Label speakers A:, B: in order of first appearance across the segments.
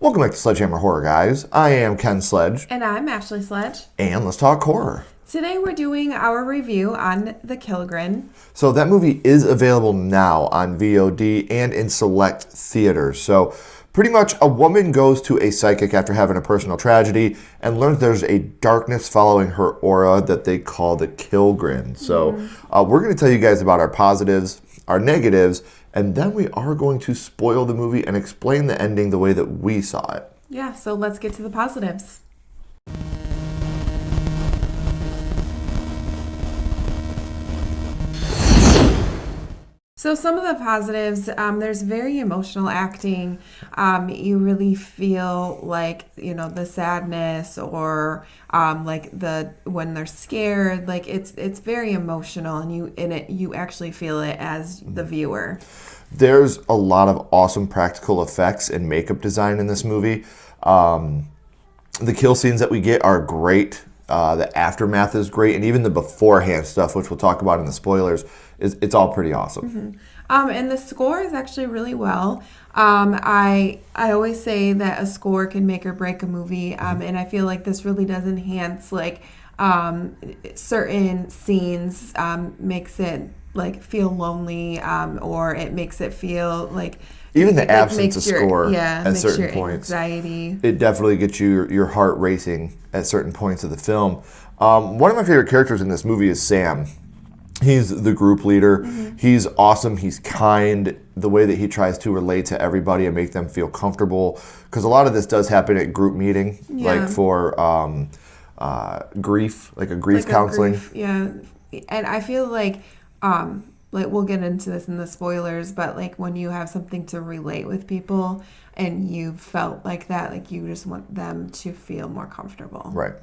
A: Welcome back to Sledgehammer Horror, guys. I am Ken Sledge.
B: And I'm Ashley Sledge.
A: And let's talk horror.
B: Today we're doing our review on the Killgrin.
A: So that movie is available now on VOD and in select theaters. So pretty much a woman goes to a psychic after having a personal tragedy and learns there's a darkness following her aura that they call the Killgrin. So we're going to tell you guys about our positives, our negatives, and then we are going to spoil the movie and explain the ending the way that we saw it.
B: Yeah, so let's get to the positives. So some of the positives, there's very emotional acting. You really feel like, the sadness or when they're scared, like it's very emotional and you actually feel it as the viewer.
A: There's a lot of awesome practical effects and makeup design in this movie. The kill scenes that we get are great. The aftermath is great, and even the beforehand stuff, which we'll talk about in the spoilers, it's all pretty awesome.
B: And the score is actually really well. I always say that a score can make or break a movie, and I feel like this really does enhance certain scenes, makes it feel lonely, or it makes it feel like
A: even the absence of score
B: at
A: certain points,
B: anxiety.
A: It definitely gets your heart racing at certain points of the film. One of my favorite characters in this movie is Sam. He's the group leader. He's awesome. He's kind. The way that he tries to relate to everybody and make them feel comfortable, because a lot of this does happen at group meeting, like for grief, like a grief counseling.
B: And I feel like we'll get into this in the spoilers, but when you have something to relate with people and you felt like that, you just want them to feel more comfortable.
A: Right.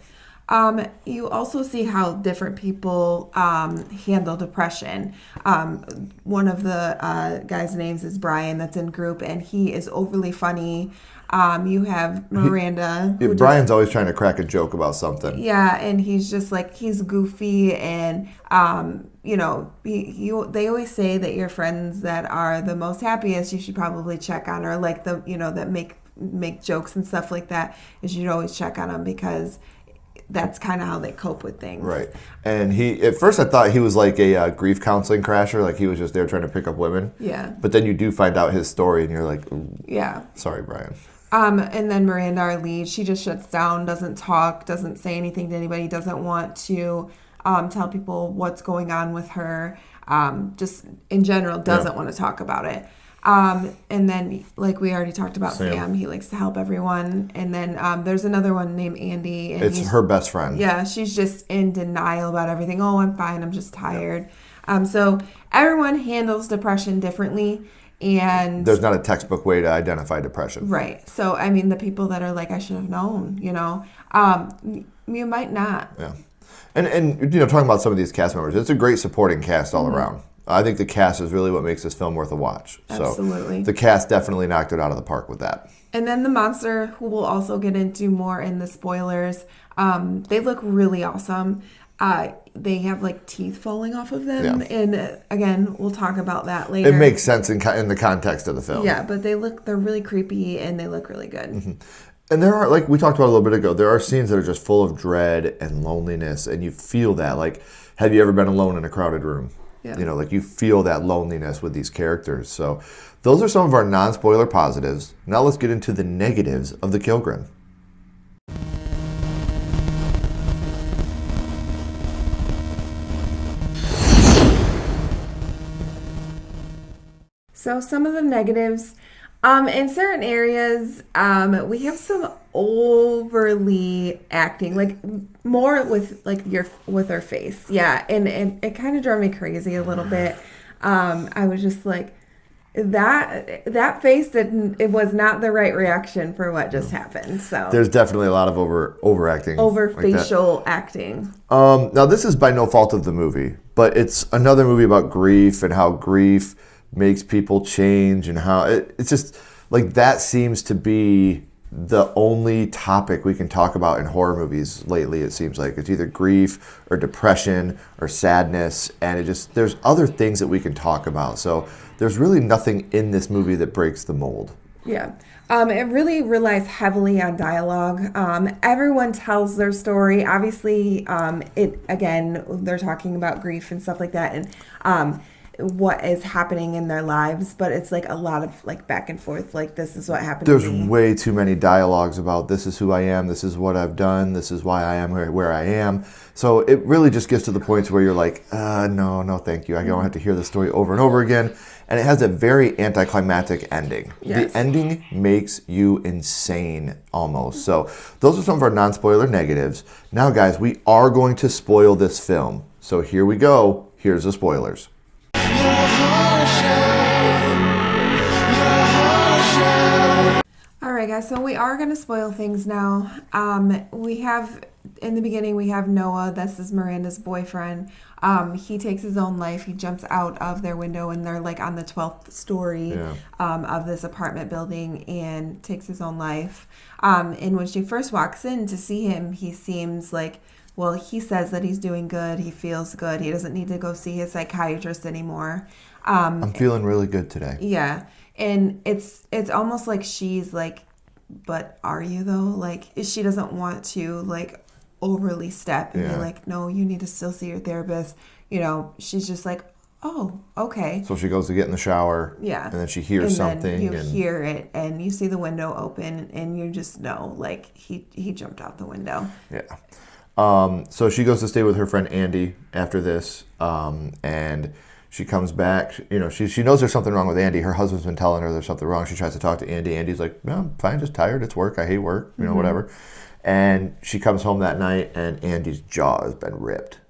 B: You also see how different people handle depression. One of the guys' names is Brian, that's in group, and he is overly funny. You have Miranda.
A: Brian's always trying to crack a joke about something.
B: Yeah, and he's just he's goofy, and they always say that your friends that are the most happiest, you should probably check on, or that make jokes and stuff like that. You should always check on them because that's kind of how they cope with things.
A: Right. And at first I thought he was like a grief counseling crasher, like he was just there trying to pick up women.
B: Yeah.
A: But then you do find out his story and you're like, ooh,
B: yeah.
A: Sorry, Brian.
B: And then Miranda, our lead, she just shuts down, doesn't talk, doesn't say anything to anybody, doesn't want to tell people what's going on with her, just in general doesn't want to talk about it. And then, we already talked about Sam, he likes to help everyone. And then there's another one named Andy. And
A: it's her best friend.
B: Yeah, she's just in denial about everything. Oh, I'm fine, I'm just tired. So everyone handles depression differently. And
A: there's not a textbook way to identify depression.
B: Right. So, the people that are I should have known, you might not.
A: Yeah. And talking about some of these cast members, it's a great supporting cast all around. I think the cast is really what makes this film worth a watch.
B: Absolutely.
A: So the cast definitely knocked it out of the park with that.
B: And then the monster, who we'll also get into more in the spoilers, they look really awesome. They have teeth falling off of them, and again, we'll talk about that later.
A: It makes sense in the context of the film.
B: Yeah, but they're really creepy and they look really good.
A: And there are, like we talked about a little bit ago, there are scenes that are just full of dread and loneliness, and you feel that. Have you ever been alone in a crowded room?
B: Yeah.
A: You feel that loneliness with these characters. So those are some of our non-spoiler positives. Now let's get into the negatives of the Killgrin.
B: So some of the negatives, in certain areas, we have some overly acting, more with with her face. Yeah, and it kind of drove me crazy a little bit. I was just that face it was not the right reaction for what just happened. So
A: there's definitely a lot of overacting,
B: facial acting.
A: Now this is by no fault of the movie, but it's another movie about grief and how grief makes people change, and how it's just that seems to be the only topic we can talk about in horror movies lately. It seems like it's either grief or depression or sadness, and there's other things that we can talk about. So there's really nothing in this movie that breaks the mold.
B: Yeah. It really relies heavily on dialogue. Everyone tells their story. Obviously, they're talking about grief and stuff like that, and what is happening in their lives. But it's like a lot of like back and forth. Like, this is what happened
A: There's
B: to me.
A: way too many dialogues about this is who I am, this is what I've done, this is why I am where I am. So it really just gets to the point where you're like, no, thank you. I don't have to hear the story over and over again. And it has a very anticlimactic ending.
B: Yes.
A: The ending makes you insane almost. So those are some of our non-spoiler negatives. Now, guys, we are going to spoil this film. So here we go. Here's the spoilers.
B: All right, guys. So we are going to spoil things now. In the beginning, we have Noah. This is Miranda's boyfriend. He takes his own life. He jumps out of their window, and they're like on the 12th story of this apartment building, and takes his own life. And when she first walks in to see him, he seems like, well, he says that he's doing good. He feels good. He doesn't need to go see his psychiatrist anymore.
A: I'm feeling really good today.
B: Yeah. And it's almost like she's like, but are you though? Like, she doesn't want to like overly step and be like, no, you need to still see your therapist. You know, she's just like, oh, okay.
A: So she goes to get in the shower.
B: Yeah.
A: And then she hears something.
B: Then you hear it, and you see the window open, and you just know, like, he jumped out the window.
A: Yeah. So she goes to stay with her friend Andy after this, and she comes back. You know, she knows there's something wrong with Andy. Her husband's been telling her there's something wrong. She tries to talk to Andy. Andy's like, no, I'm fine, just tired. It's work. I hate work. You know, whatever. And she comes home that night, and Andy's jaw has been ripped.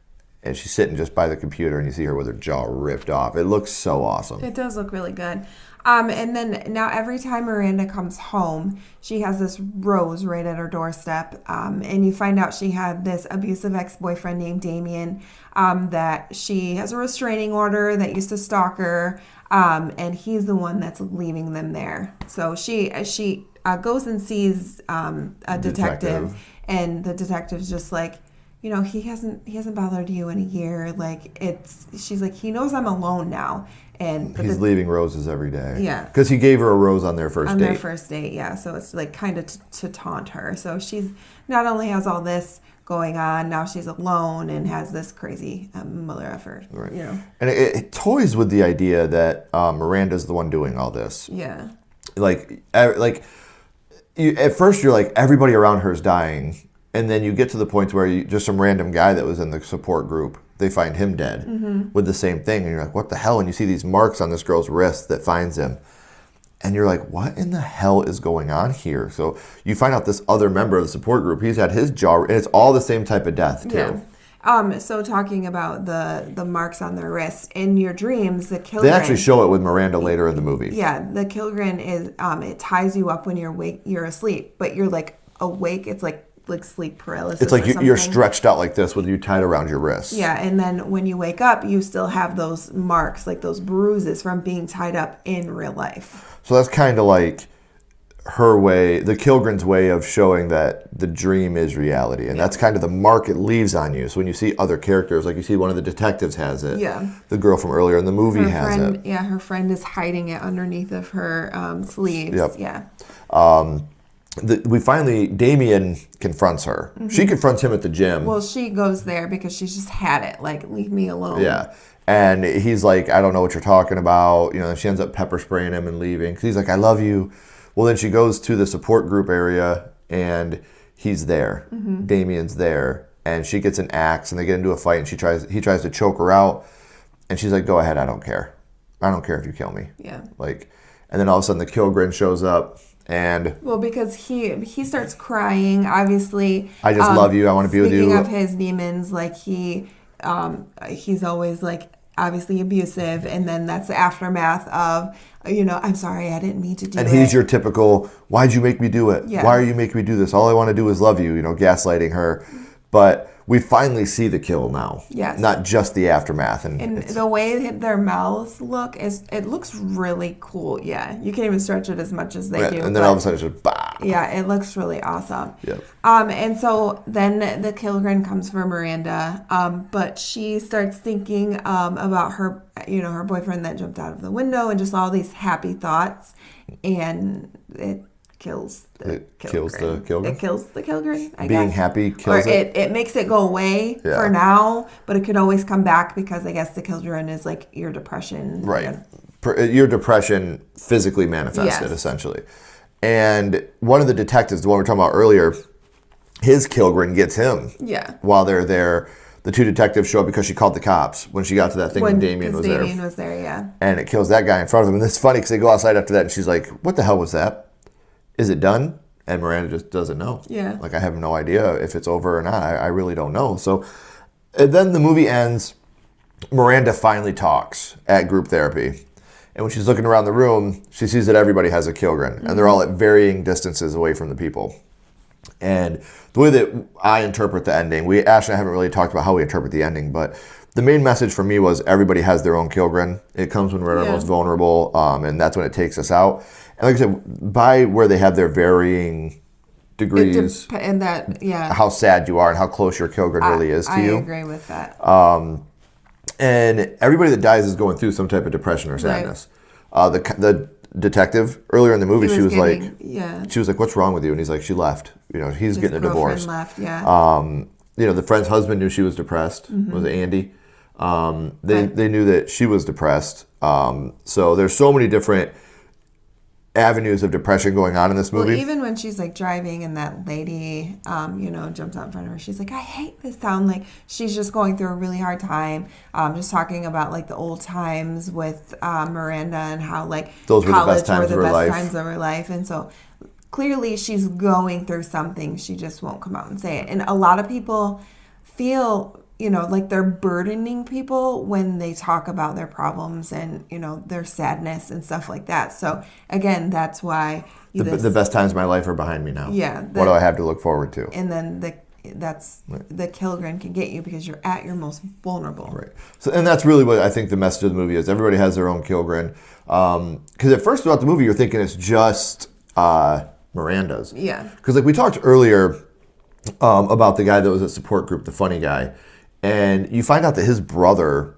A: And she's sitting just by the computer, and you see her with her jaw ripped off. It looks so awesome.
B: It does look really good. And then now every time Miranda comes home, she has this rose right at her doorstep. And you find out she had this abusive ex-boyfriend named Damien, that she has a restraining order that used to stalk her. And he's the one that's leaving them there. So she goes and sees a detective, and the detective's just like, you know, he hasn't bothered you in a year. Like, she's like, he knows I'm alone now. And
A: he's leaving roses every day.
B: Yeah.
A: Because he gave her a rose on their first date.
B: On their first date, yeah. So it's like kind of to taunt her. So she's not only has all this going on, now she's alone and has this crazy mother effort.
A: Right.
B: You know.
A: And it toys with the idea that Miranda's the one doing all this.
B: Yeah.
A: At first you're like, everybody around her is dying. And then you get to the point where just some random guy that was in the support group, they find him dead with the same thing. And you're like, what the hell? And you see these marks on this girl's wrist that finds him. And you're like, what in the hell is going on here? So you find out this other member of the support group, he's had his jaw, and it's all the same type of death, too.
B: Yeah. So talking about the marks on their wrists, in your dreams, the Killgrin...
A: They actually show it with Miranda later in the movie.
B: Yeah, the Killgrin is, it ties you up when you're asleep, but you're like awake. It's like sleep paralysis.
A: It's like you're stretched out like this with you tied around your wrists.
B: Yeah, and then when you wake up, you still have those marks, like those bruises from being tied up in real life.
A: So that's kind of like her way, the Killgrin's way of showing that the dream is reality. And that's kind of the mark it leaves on you. So when you see other characters, like you see one of the detectives has it.
B: Yeah.
A: The girl from earlier in the movie has it.
B: Yeah, her friend is hiding it underneath of her sleeves.
A: Yep.
B: Yeah.
A: Damien confronts her. She confronts him at the gym.
B: Well, she goes there because she's just had it. Like, leave me alone.
A: Yeah. And he's like, I don't know what you're talking about. You know, she ends up pepper spraying him and leaving. Because he's like, I love you. Well, then she goes to the support group area, and he's there. Damien's there. And she gets an axe, and they get into a fight, and he tries to choke her out. And she's like, go ahead, I don't care. I don't care if you kill me.
B: Yeah.
A: And then all of a sudden the Killgrin shows up. And
B: because he starts crying, obviously.
A: I just love you. I want to be with you.
B: Speaking of his demons, like he's always like obviously abusive, and then that's the aftermath of, you know, I'm sorry, I didn't mean to do it.
A: And he's your typical, why'd you make me do it?
B: Yeah.
A: Why are you making me do this? All I want to do is love you, you know, gaslighting her. But we finally see the kill now.
B: Yes.
A: Not just the aftermath.
B: And the way their mouths look, it looks really cool. Yeah. You can't even stretch it as much as they do.
A: And then all of a sudden it's just, bah.
B: Yeah, it looks really awesome.
A: Yep.
B: And so then the Killgrin comes for Miranda, but she starts thinking about her, you know, her boyfriend that jumped out of the window, and just all these happy thoughts. And kills the
A: It kills the
B: Killgrin.
A: Killgrin?
B: It kills the Killgrin, I
A: Being
B: guess.
A: happy kills
B: or
A: it?
B: it makes it go away for now, but it could always come back because I guess the Killgrin is like your depression.
A: Right. Your depression physically manifested, essentially. And one of the detectives, the one we were talking about earlier, his Killgrin gets him.
B: Yeah.
A: While they're there, the two detectives show up because she called the cops when she got to that thing when Damien was there.
B: Damien was there, yeah.
A: And it kills that guy in front of them. And it's funny because they go outside after that and she's like, what the hell was that? Is it done? And Miranda just doesn't know.
B: Yeah.
A: Like, I have no idea if it's over or not. I really don't know. So, and then the movie ends. Miranda finally talks at group therapy. And when she's looking around the room, she sees that everybody has a Killgrin. And they're all at varying distances away from the people. And the way that I interpret the ending, Ash and I haven't really talked about how we interpret the ending, but the main message for me was everybody has their own Killgrin. It comes when we're at our most vulnerable, and that's when it takes us out. And like I said, by where they have their varying degrees,
B: and that,
A: how sad you are and how close your Killgrin really is to you.
B: I agree with that.
A: And everybody that dies is going through some type of depression or sadness. The detective earlier in the movie, she was like, "What's wrong with you?" And he's like, "She left. He's getting a divorce."
B: Left,
A: the friend's husband knew she was depressed. Was it Andy? They knew that she was depressed. So there's so many different avenues of depression going on in this movie.
B: Well, even when she's like driving and that lady, jumps out in front of her, she's like, I hate this town. Like, she's just going through a really hard time. Just talking about like the old times with Miranda and how like
A: those were the best times
B: of her life. And so clearly she's going through something. She just won't come out and say it. And a lot of people feel like they're burdening people when they talk about their problems and, their sadness and stuff like that. So, again, that's why...
A: The best times of my life are behind me now.
B: Yeah.
A: What do I have to look forward to?
B: And then the Killgrin can get you because you're at your most vulnerable.
A: Right. So, and that's really what I think the message of the movie is. Everybody has their own Killgrin. Because at first throughout the movie, you're thinking it's just Miranda's.
B: Yeah.
A: Because like we talked earlier about the guy that was at support group, the funny guy. And you find out that his brother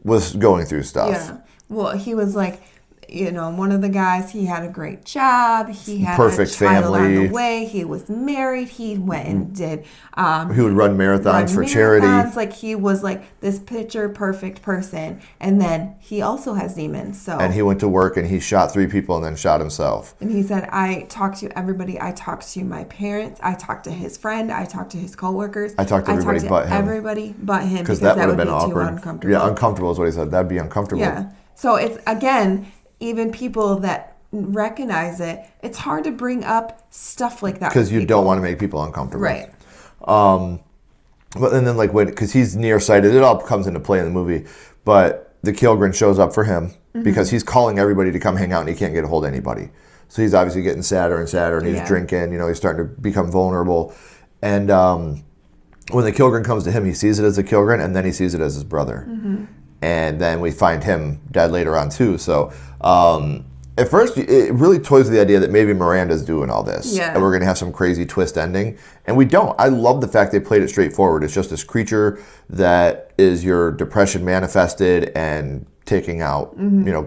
A: was going through stuff.
B: Yeah. Well, he was like, one of the guys, he had a great job. He had
A: perfect
B: a child
A: family
B: on the way. He was married. He went and did...
A: he would run marathons for charity.
B: Like, he was like this picture perfect person. And then he also has demons. So.
A: And he went to work and he shot 3 people and then shot himself.
B: And he said, I talked to everybody. I talked to my parents. I talked to his friend. I talked to his coworkers.
A: I talked to everybody but him.
B: Everybody but him.
A: Because that would have been
B: awkward.
A: Too
B: uncomfortable.
A: Yeah, uncomfortable is what he said. That'd be uncomfortable.
B: Yeah. So it's, again... Even people that recognize it, it's hard to bring up stuff like that.
A: Because you don't want to make people uncomfortable.
B: Right.
A: But and then because he's nearsighted, it all comes into play in the movie. But the Killgrin shows up for him because he's calling everybody to come hang out and he can't get a hold of anybody. So he's obviously getting sadder and sadder and he's drinking, he's starting to become vulnerable. And when the Killgrin comes to him, he sees it as a Killgrin and then he sees it as his brother. And then we find him dead later on too. So at first, it really toys with the idea that maybe Miranda's doing all this.
B: Yeah.
A: And we're going to have some crazy twist ending. And we don't. I love the fact they played it straightforward. It's just this creature that is your depression manifested and taking out,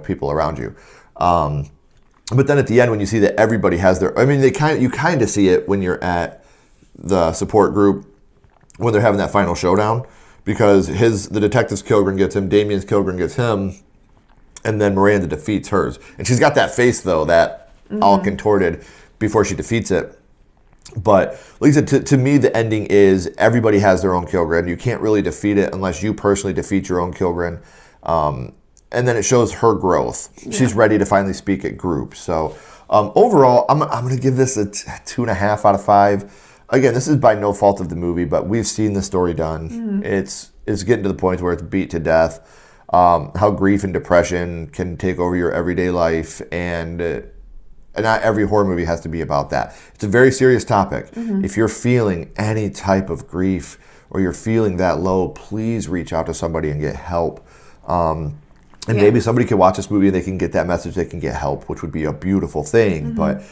A: people around you. But then at the end, when you see that everybody has their... I mean, you kind of see it when you're at the support group when they're having that final showdown. Because the detective's Killgrin gets him, Damien's Killgrin gets him, and then Miranda defeats hers. And she's got that face, though, that all contorted before she defeats it. But like I said, to me, the ending is everybody has their own Killgrin. You can't really defeat it unless you personally defeat your own Killgrin. And then it shows her growth. Yeah. She's ready to finally speak at group. So overall, I'm going to give this a 2.5 out of 5. Again, this is by no fault of the movie, but we've seen the story done. It's getting to the point where it's beat to death. How grief and depression can take over your everyday life, and not every horror movie has to be about that. It's a very serious topic. If you're feeling any type of grief or you're feeling that low, please reach out to somebody and get help. And maybe somebody can watch this movie and they can get that message, they can get help, which would be a beautiful thing. But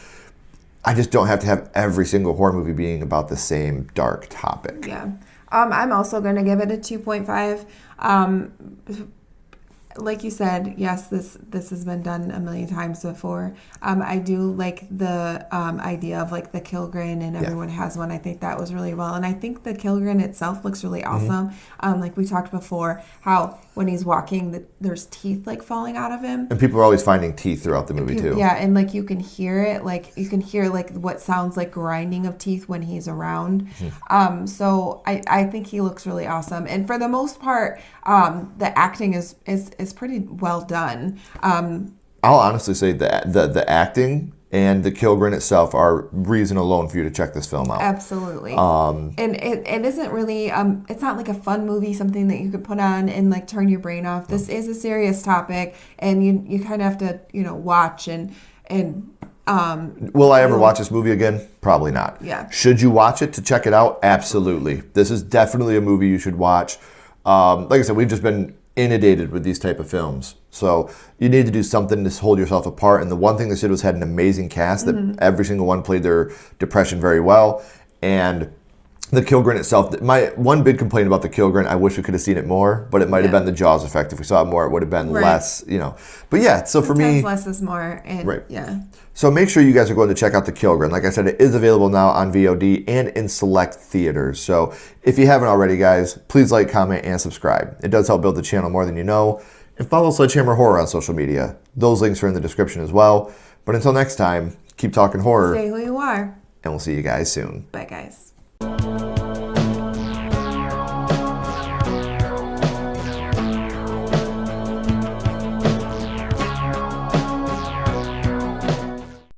A: I just don't have to have every single horror movie being about the same dark topic.
B: Yeah. I'm also going to give it a 2.5. like you said, yes, this has been done a million times before. I do like the idea of like the Killgrin and everyone has one. I think that was really well, and I think the Killgrin itself looks really awesome. Like we talked before, how when he's walking, there's teeth like falling out of him.
A: And people are always finding teeth throughout the movie too.
B: Yeah, and like you can hear it, like you can hear like what sounds like grinding of teeth when he's around. So I think he looks really awesome, and for the most part, the acting is pretty well done.
A: I'll honestly say that the acting and the Killgrin itself are reason alone for you to check this film out.
B: Absolutely. And it isn't really, it's not like a fun movie, something that you could put on and like turn your brain off. This is a serious topic, and you kind of have to, watch and
A: Will I ever watch this movie again? Probably not.
B: Yeah.
A: Should you watch it to check it out? Absolutely. This is definitely a movie you should watch. Like I said, we've just been inundated with these type of films. So you need to do something to hold yourself apart. And the one thing they did was had an amazing cast that every single one played their depression very well. And the Killgrin itself, my one big complaint about the Killgrin, I wish we could have seen it more, but it might have been the Jaws effect. If we saw it more, it would have been less, But yeah, so for me,
B: less is more. And yeah.
A: So make sure you guys are going to check out the Killgrin. Like I said, it is available now on VOD and in select theaters. So if you haven't already, guys, please like, comment, and subscribe. It does help build the channel more than you know. And follow Sledgehammer Horror on social media. Those links are in the description as well. But until next time, keep talking horror.
B: Stay who you are.
A: And we'll see you guys soon.
B: Bye, guys.